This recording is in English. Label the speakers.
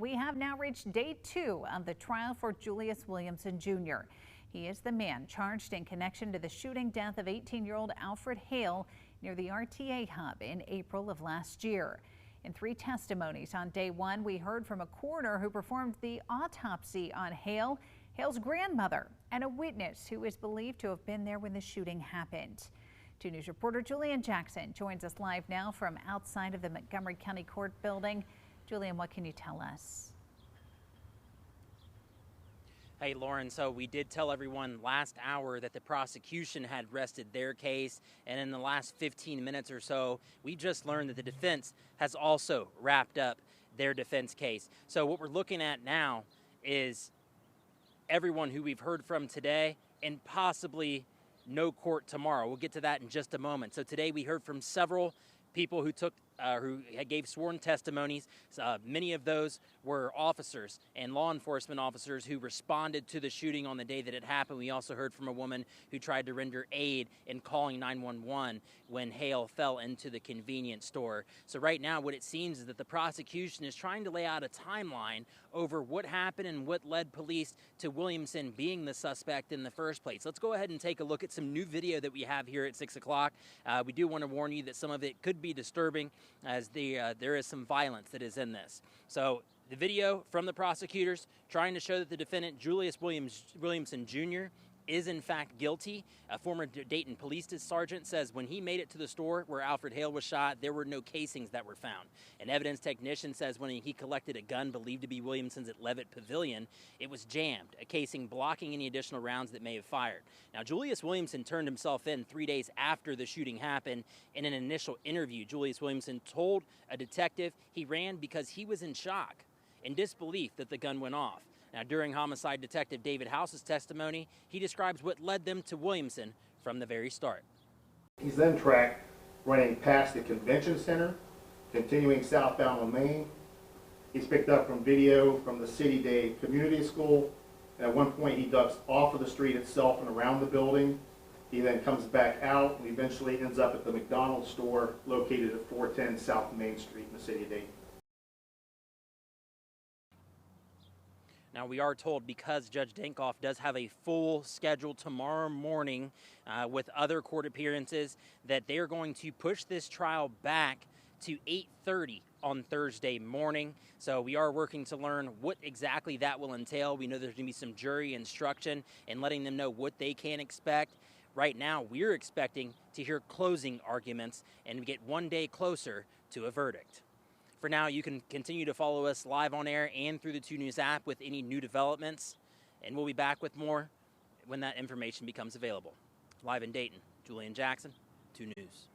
Speaker 1: we have now reached day 2 of the trial for Julius Williamson Jr. He is the man charged in connection to the shooting death of 18-year-old Alfred Hale near the RTA hub in April of last year. In 3 testimonies on day 1, we heard from a coroner who performed the autopsy on Hale, Hale's grandmother, and a witness who is believed to have been there when the shooting happened. 2 News reporter Julian Jackson joins us live now from outside of the Montgomery County Court building. Julian, what can you tell us?
Speaker 2: Hey, Lauren, so we did tell everyone last hour that the prosecution had rested their case, and in the last 15 minutes or so, we just learned that the defense has also wrapped up their defense case. So what we're looking at now is everyone who we've heard from today and possibly no court tomorrow. We'll get to that in just a moment. So today we heard from several people who gave sworn testimonies. Many of those were officers and law enforcement officers who responded to the shooting on the day that it happened. We also heard from a woman who tried to render aid in calling 911 when Hale fell into the convenience store. So right now what it seems is that the prosecution is trying to lay out a timeline over what happened and what led police to Williamson being the suspect in the first place. Let's go ahead and take a look at some new video that we have here at 6 o'clock. We do want to warn you that some of it could be disturbing, as there is some violence that is in this. So the video from the prosecutors trying to show that the defendant, Julius Williamson Jr., is in fact guilty. A former Dayton police sergeant says when he made it to the store where Alfred Hale was shot, there were no casings that were found. An evidence technician says when he collected a gun believed to be Williamson's at Levitt Pavilion, it was jammed, a casing blocking any additional rounds that may have fired. Now, Julius Williamson turned himself in 3 days after the shooting happened. In an initial interview, Julius Williamson told a detective he ran because he was in shock and disbelief that the gun went off. Now, during homicide detective David House's testimony, he describes what led them to Williamson from the very start.
Speaker 3: He's then tracked running past the convention center, continuing southbound on Main. He's picked up from video from the City Day Community School. And at one point, he ducks off of the street itself and around the building. He then comes back out and eventually ends up at the McDonald's store located at 410 South Main Street in the city of Dayton.
Speaker 2: Now, we are told because Judge Dankoff does have a full schedule tomorrow morning with other court appearances, that they are going to push this trial back to 8:30 on Thursday morning. So we are working to learn what exactly that will entail. We know there's going to be some jury instruction and letting them know what they can expect. Right now, we're expecting to hear closing arguments and get one day closer to a verdict. For now, you can continue to follow us live on air and through the 2 News app with any new developments, and we'll be back with more when that information becomes available. Live in Dayton, Julian Jackson, 2 News.